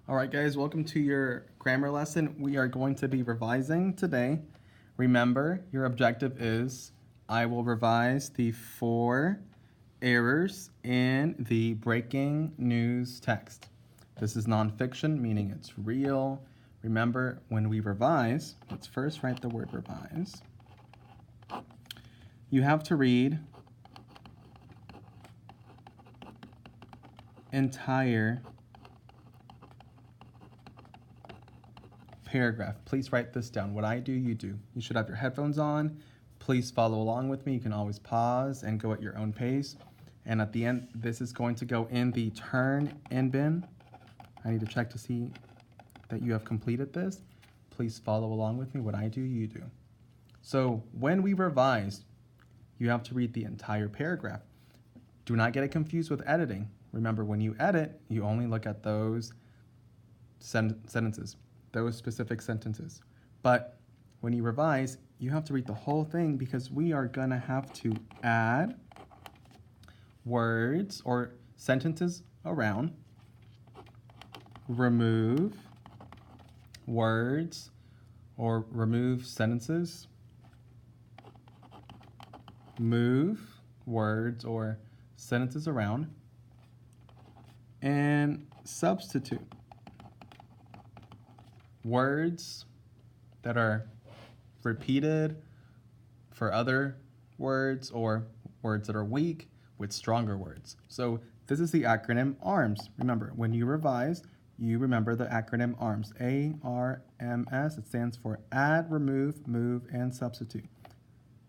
All right, guys, welcome to your grammar lesson. We are going to be revising today. Remember, your objective is I will revise the 4 errors in the breaking news text. This is nonfiction, meaning it's real. Remember, when we revise, let's first write the word revise. You have to read entire paragraph. Please write this down. What I do, you do. You should have your headphones on. Please follow along with me. You can always pause and go at your own pace. And at the end, this is going to go in the turn in bin. I need to check to see that you have completed this. Please follow along with me. What I do, you do. So when we revise, you have to read the entire paragraph. Do not get it confused with editing. Remember, when you edit, you only look at those sentences, those specific sentences. But when you revise, you have to read the whole thing because we are gonna have to add words or sentences around, remove words or remove sentences, move words or sentences around, and substitute words that are repeated for other words or words that are weak with stronger words. So this is the acronym ARMS. Remember, when you revise, you remember the acronym ARMS. A-R-M-S. It stands for add, remove, move, and substitute.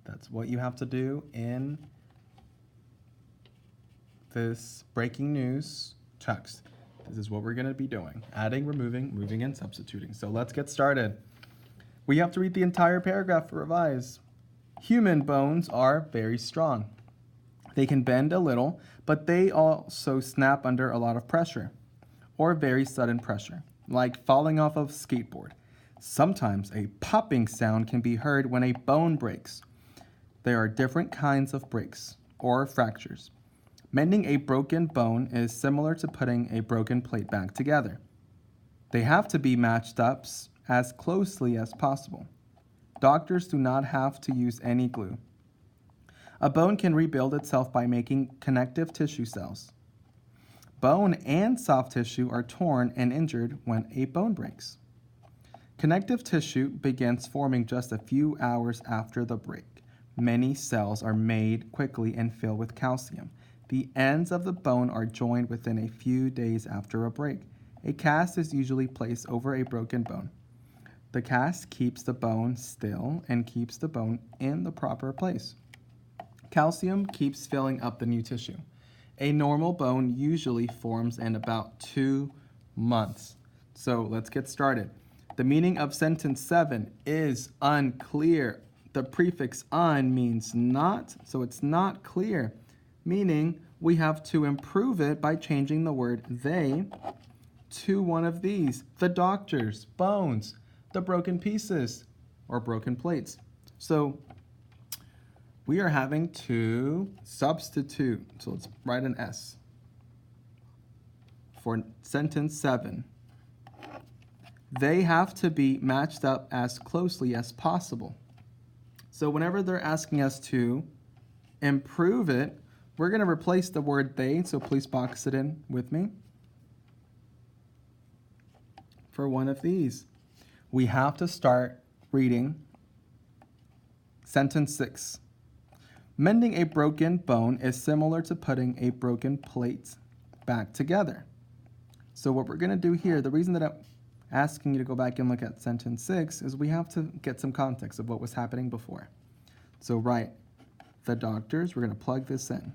That's what you have to do in this breaking news text. This is what we're going to be doing. Adding, removing, moving, and substituting. So let's get started. We have to read the entire paragraph for revise. Human bones are very strong. They can bend a little, but they also snap under a lot of pressure, or very sudden pressure, like falling off of a skateboard. Sometimes a popping sound can be heard when a bone breaks. There are different kinds of breaks, or fractures. Mending a broken bone is similar to putting a broken plate back together. They have to be matched up as closely as possible. Doctors do not have to use any glue. A bone can rebuild itself by making connective tissue cells. Bone and soft tissue are torn and injured when a bone breaks. Connective tissue begins forming just a few hours after the break. Many cells are made quickly and fill with calcium. The ends of the bone are joined within a few days after a break. A cast is usually placed over a broken bone. The cast keeps the bone still and keeps the bone in the proper place. Calcium keeps filling up the new tissue. A normal bone usually forms in about 2 months. So let's get started. The meaning of sentence 7 is unclear. The prefix un means not, so it's not clear, meaning we have to improve it by changing the word they to one of these: the doctors, bones, the broken pieces, or broken plates. So we are having to substitute. So let's write an S for sentence 7. They have to be matched up as closely as possible. So whenever they're asking us to improve it, we're going to replace the word they, so please box it in with me, for one of these. We have to start reading sentence 6. Mending a broken bone is similar to putting a broken plate back together. So what we're going to do here, the reason that I'm asking you to go back and look at sentence 6 is we have to get some context of what was happening before. So write the doctors, we're going to plug this in.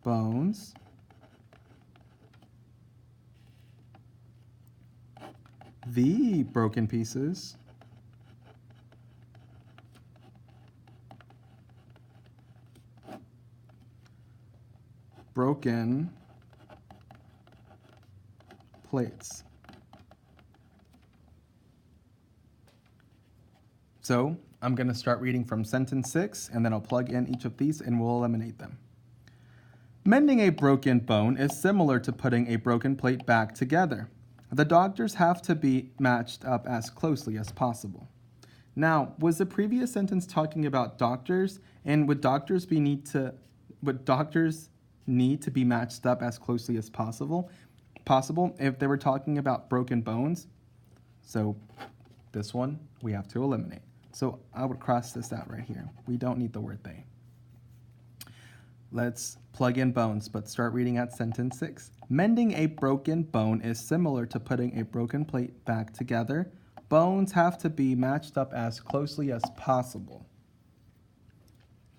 Bones, the broken pieces, broken plates. So I'm going to start reading from sentence 6, and then I'll plug in each of these and we'll eliminate them. Mending a broken bone is similar to putting a broken plate back together. The doctors have to be matched up as closely as possible. Now, was the previous sentence talking about doctors, and would doctors need to be matched up as closely as possible if they were talking about broken bones? So this one we have to eliminate. So I would cross this out right here. We don't need the word they. Let's plug in bones, but start reading at sentence 6. Mending a broken bone is similar to putting a broken plate back together. Bones have to be matched up as closely as possible.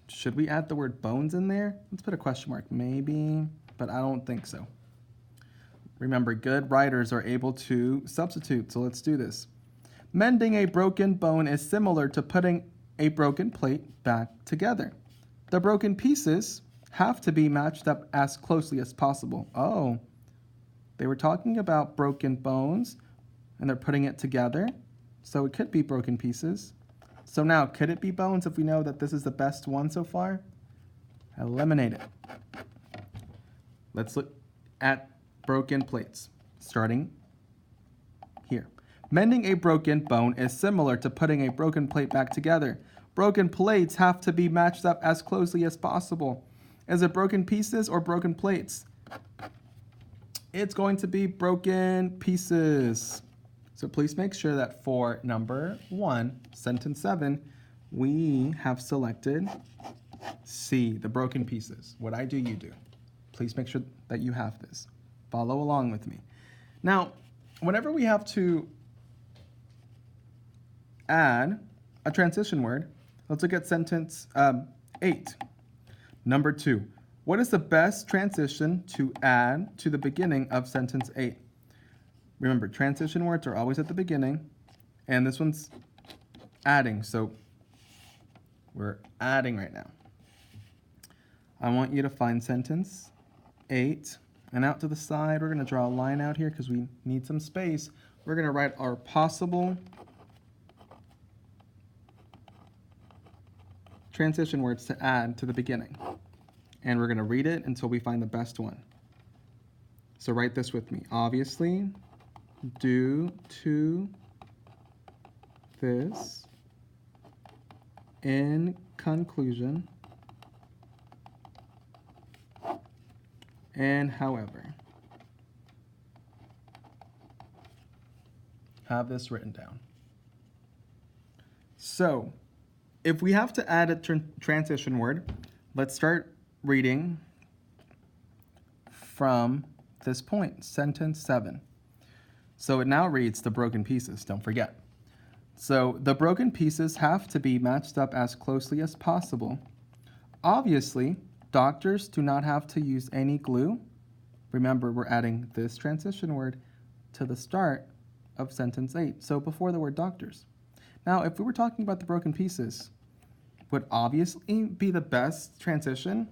Should we add the word bones in there? Let's put a question mark, maybe, but I don't think so. Remember, good writers are able to substitute, so let's do this. Mending a broken bone is similar to putting a broken plate back together. The broken pieces have to be matched up as closely as possible. Oh, they were talking about broken bones, and they're putting it together, so it could be broken pieces. So now, could it be bones if we know that this is the best one so far? Eliminate it. Let's look at broken plates, starting here. Mending a broken bone is similar to putting a broken plate back together. Broken plates have to be matched up as closely as possible. Is it broken pieces or broken plates? It's going to be broken pieces. So please make sure that for number 1, sentence 7, we have selected C, the broken pieces. What I do, you do. Please make sure that you have this. Follow along with me. Now, whenever we have to add a transition word, let's look at sentence 8. Number 2, what is the best transition to add to the beginning of sentence 8? Remember, transition words are always at the beginning, and this one's adding, so we're adding right now. I want you to find sentence 8, and out to the side, we're going to draw a line out here because we need some space. We're going to write our possible transition words to add to the beginning. And we're going to read it until we find the best one. So write this with me. Obviously, due to this, in conclusion, and however. Have this written down. So, if we have to add a transition word, let's start reading from this point, sentence 7. So it now reads the broken pieces, don't forget. So the broken pieces have to be matched up as closely as possible. Obviously, doctors do not have to use any glue. Remember, we're adding this transition word to the start of sentence 8, so before the word doctors. Now, if we were talking about the broken pieces, would obviously be the best transition?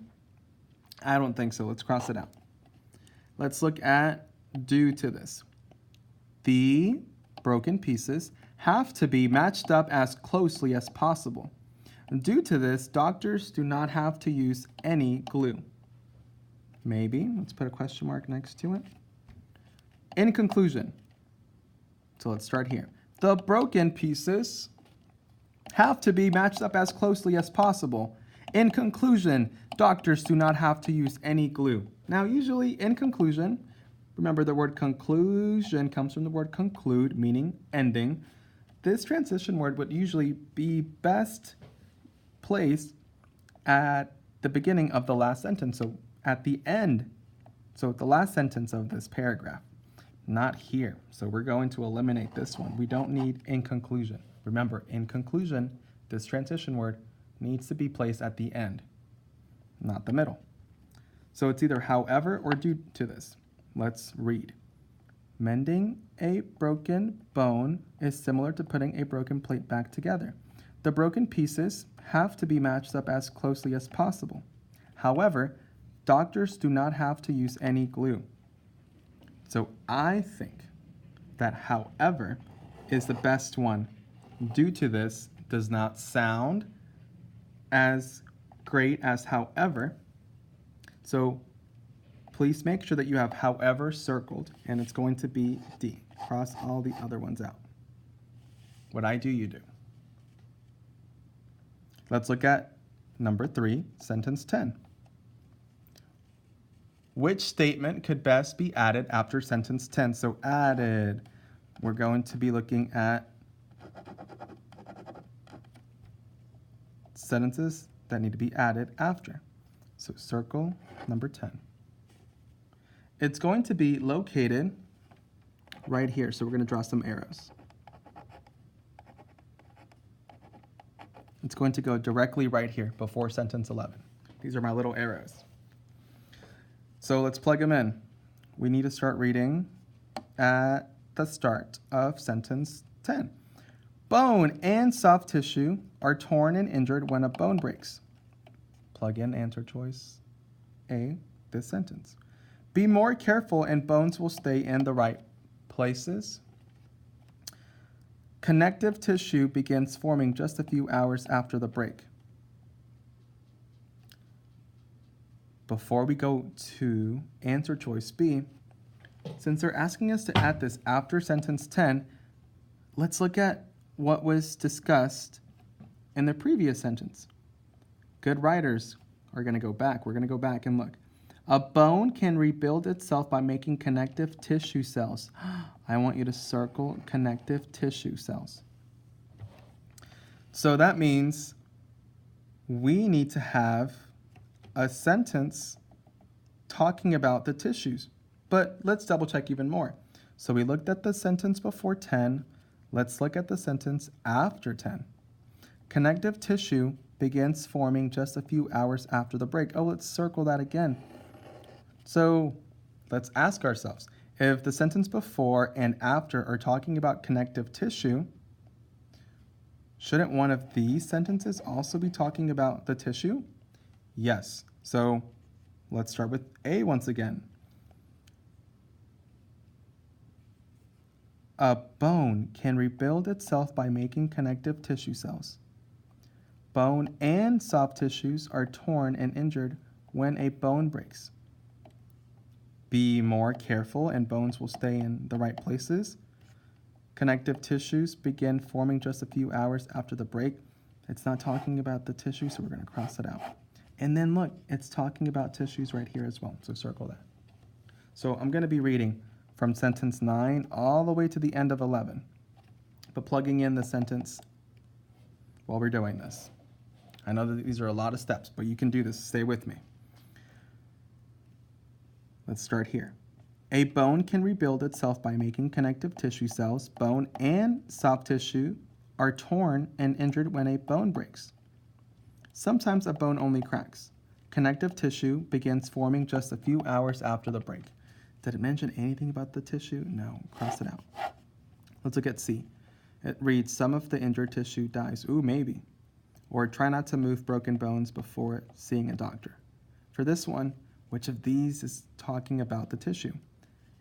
I don't think so. Let's cross it out. Let's look at due to this. The broken pieces have to be matched up as closely as possible. Due to this, doctors do not have to use any glue. Maybe. Let's put a question mark next to it. In conclusion, so let's start here. The broken pieces have to be matched up as closely as possible. In conclusion, doctors do not have to use any glue. Now, usually in conclusion, remember the word conclusion comes from the word conclude, meaning ending. This transition word would usually be best placed at the beginning of the last sentence, so at the end, so the last sentence of this paragraph, not here. So we're going to eliminate this one. We don't need in conclusion. Remember, in conclusion, this transition word needs to be placed at the end, not the middle. So it's either however or due to this. Let's read. Mending a broken bone is similar to putting a broken plate back together. The broken pieces have to be matched up as closely as possible. However, doctors do not have to use any glue. So I think that however is the best one. Due to this does not sound as great as however. So please make sure that you have however circled, and it's going to be D. Cross all the other ones out. What I do, you do. Let's look at number 3, sentence 10. Which statement could best be added after sentence 10? So added, we're going to be looking at sentences that need to be added after. So circle number 10. It's going to be located right here. So we're going to draw some arrows. It's going to go directly right here before sentence 11. These are my little arrows. So let's plug them in. We need to start reading at the start of sentence 10. Bone and soft tissue are torn and injured when a bone breaks. Plug in answer choice A, this sentence. Be more careful and bones will stay in the right places. Connective tissue begins forming just a few hours after the break. Before we go to answer choice B, since they're asking us to add this after sentence 10, let's look at what was discussed in the previous sentence. Good writers are going to go back. We're going to go back and look. A bone can rebuild itself by making connective tissue cells. I want you to circle connective tissue cells. So that means we need to have a sentence talking about the tissues. But let's double check even more. So we looked at the sentence before 10. Let's look at the sentence after 10. Connective tissue begins forming just a few hours after the break. Oh, let's circle that again. So let's ask ourselves, if the sentence before and after are talking about connective tissue, shouldn't one of these sentences also be talking about the tissue? Yes. So let's start with A once again. A bone can rebuild itself by making connective tissue cells. Bone and soft tissues are torn and injured when a bone breaks. Be more careful and bones will stay in the right places. Connective tissues begin forming just a few hours after the break. It's not talking about the tissue, so we're going to cross it out. And then look, it's talking about tissues right here as well, so circle that. So I'm going to be reading from sentence 9 all the way to the end of 11, but plugging in the sentence while we're doing this. I know that these are a lot of steps, but you can do this. Stay with me. Let's start here. A bone can rebuild itself by making connective tissue cells. Bone and soft tissue are torn and injured when a bone breaks. Sometimes a bone only cracks. Connective tissue begins forming just a few hours after the break. Did it mention anything about the tissue? No, cross it out. Let's look at C. It reads, some of the injured tissue dies. Ooh, maybe. Or try not to move broken bones before seeing a doctor. For this one, which of these is talking about the tissue?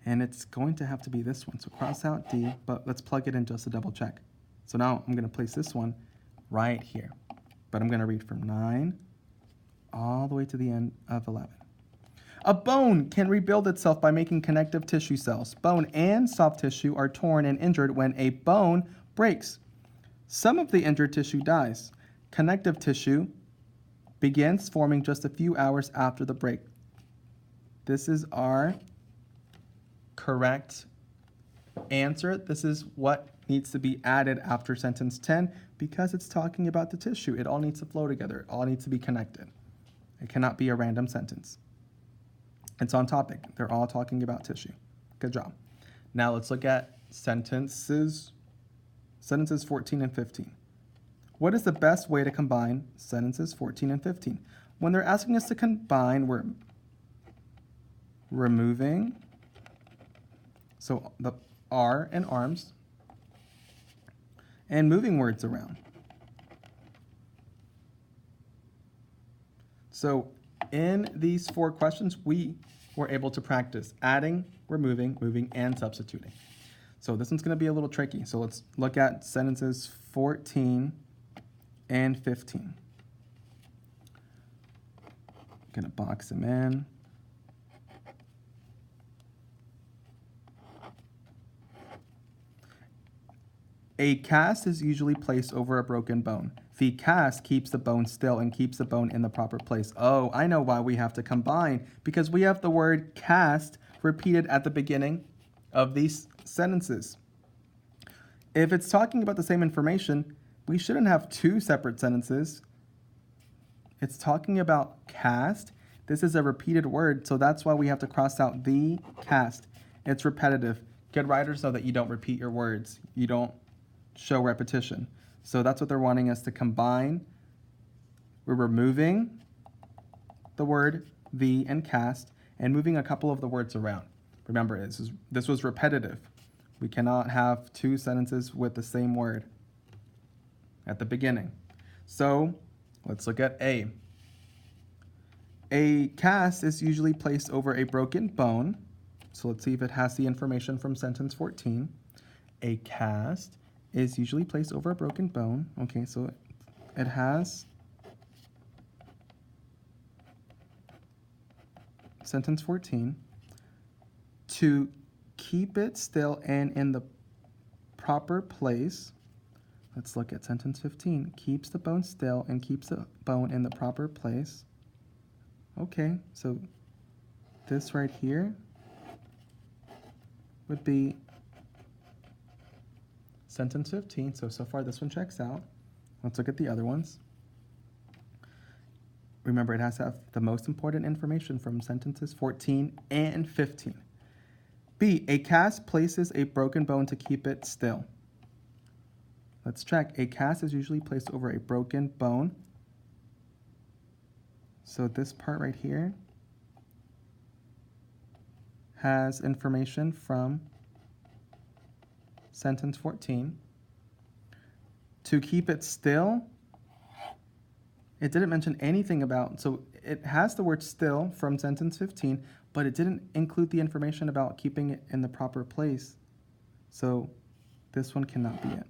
And it's going to have to be this one. So cross out D, but let's plug it in just to double check. So now I'm going to place this one right here. But I'm going to read from 9 all the way to the end of 11. A bone can rebuild itself by making connective tissue cells. Bone and soft tissue are torn and injured when a bone breaks. Some of the injured tissue dies. Connective tissue begins forming just a few hours after the break. This is our correct answer. This is what needs to be added after sentence 10 because it's talking about the tissue. It all needs to flow together. It all needs to be connected. It cannot be a random sentence. It's on topic. They're all talking about tissue. Good job. Now let's look at sentences 14 and 15. What is the best way to combine sentences 14 and 15? When they're asking us to combine, we're removing, so the R and arms, and moving words around. So in these 4 questions, we were able to practice adding, removing, moving, and substituting. So this one's going to be a little tricky. So let's look at sentences 14 and 15. I'm going to box them in. A cast is usually placed over a broken bone. The cast keeps the bone still and keeps the bone in the proper place. Oh, I know why we have to combine, because we have the word cast repeated at the beginning of these sentences. If it's talking about the same information, we shouldn't have two separate sentences. It's talking about cast. This is a repeated word, so that's why we have to cross out the cast. It's repetitive. Good writers know that you don't repeat your words. You don't show repetition. So that's what they're wanting us to combine. We're removing the word the and cast and moving a couple of the words around. Remember, this was repetitive. We cannot have two sentences with the same word at the beginning. So let's look at A. A cast is usually placed over a broken bone. So let's see if it has the information from sentence 14. A cast is usually placed over a broken bone. Okay, so it has sentence 14. To keep it still and in the proper place. Let's look at sentence 15. Keeps the bone still and keeps the bone in the proper place. Okay, so this right here would be sentence 15. So far this one checks out. Let's look at the other ones. Remember, it has to have the most important information from sentences 14 and 15. B, a cast places a broken bone to keep it still. Let's check. A cast is usually placed over a broken bone. So this part right here has information from sentence 14. To keep it still, it didn't mention anything about, so it has the word still from sentence 15, but it didn't include the information about keeping it in the proper place. So this one cannot be it.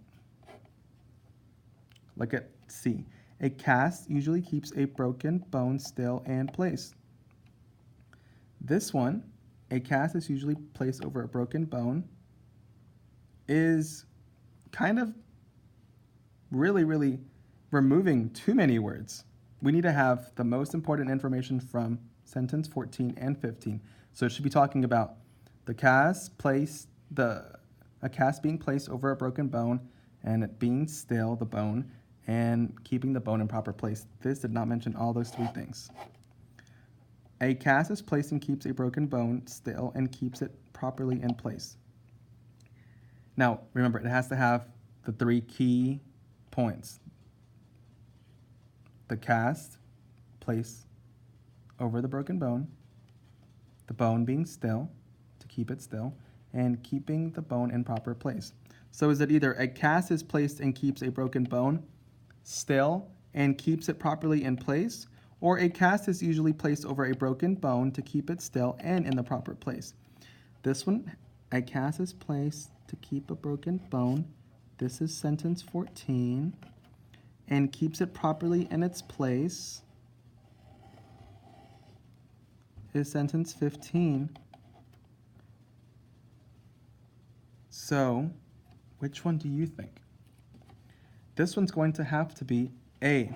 Look at C. A cast usually keeps a broken bone still and placed. This one, a cast is usually placed over a broken bone, is kind of really removing too many words. We need to have the most important information from sentence 14 and 15. So it should be talking about a cast being placed over a broken bone and it being still, the bone, and keeping the bone in proper place. This did not mention all those three things. A cast is placed and keeps a broken bone still and keeps it properly in place. Now, remember, it has to have the three key points. The cast placed over the broken bone, the bone being still, to keep it still, and keeping the bone in proper place. So is it either a cast is placed and keeps a broken bone still and keeps it properly in place, or a cast is usually placed over a broken bone to keep it still and in the proper place? This one, a cast is placed to keep a broken bone. This is sentence 14. And keeps it properly in its place is sentence 15. So, which one do you think? This one's going to have to be A.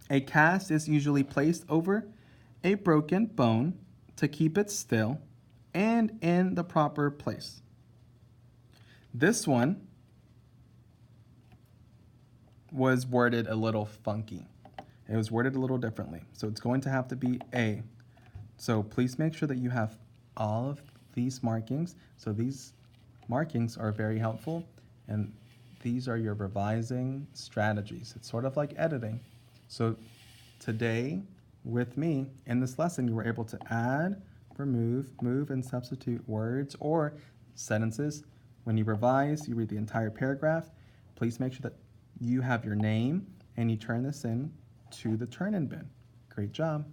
A cast is usually placed over a broken bone to keep it still and in the proper place. This one was worded a little funky. It was worded a little differently. So it's going to have to be A. So please make sure that you have all of these markings. So these markings are very helpful, and these are your revising strategies. It's sort of like editing. So today, with me, in this lesson, you were able to add, remove, move, and substitute words or sentences. When you revise, you read the entire paragraph. Please make sure that you have your name and you turn this in to the turn-in bin. Great job.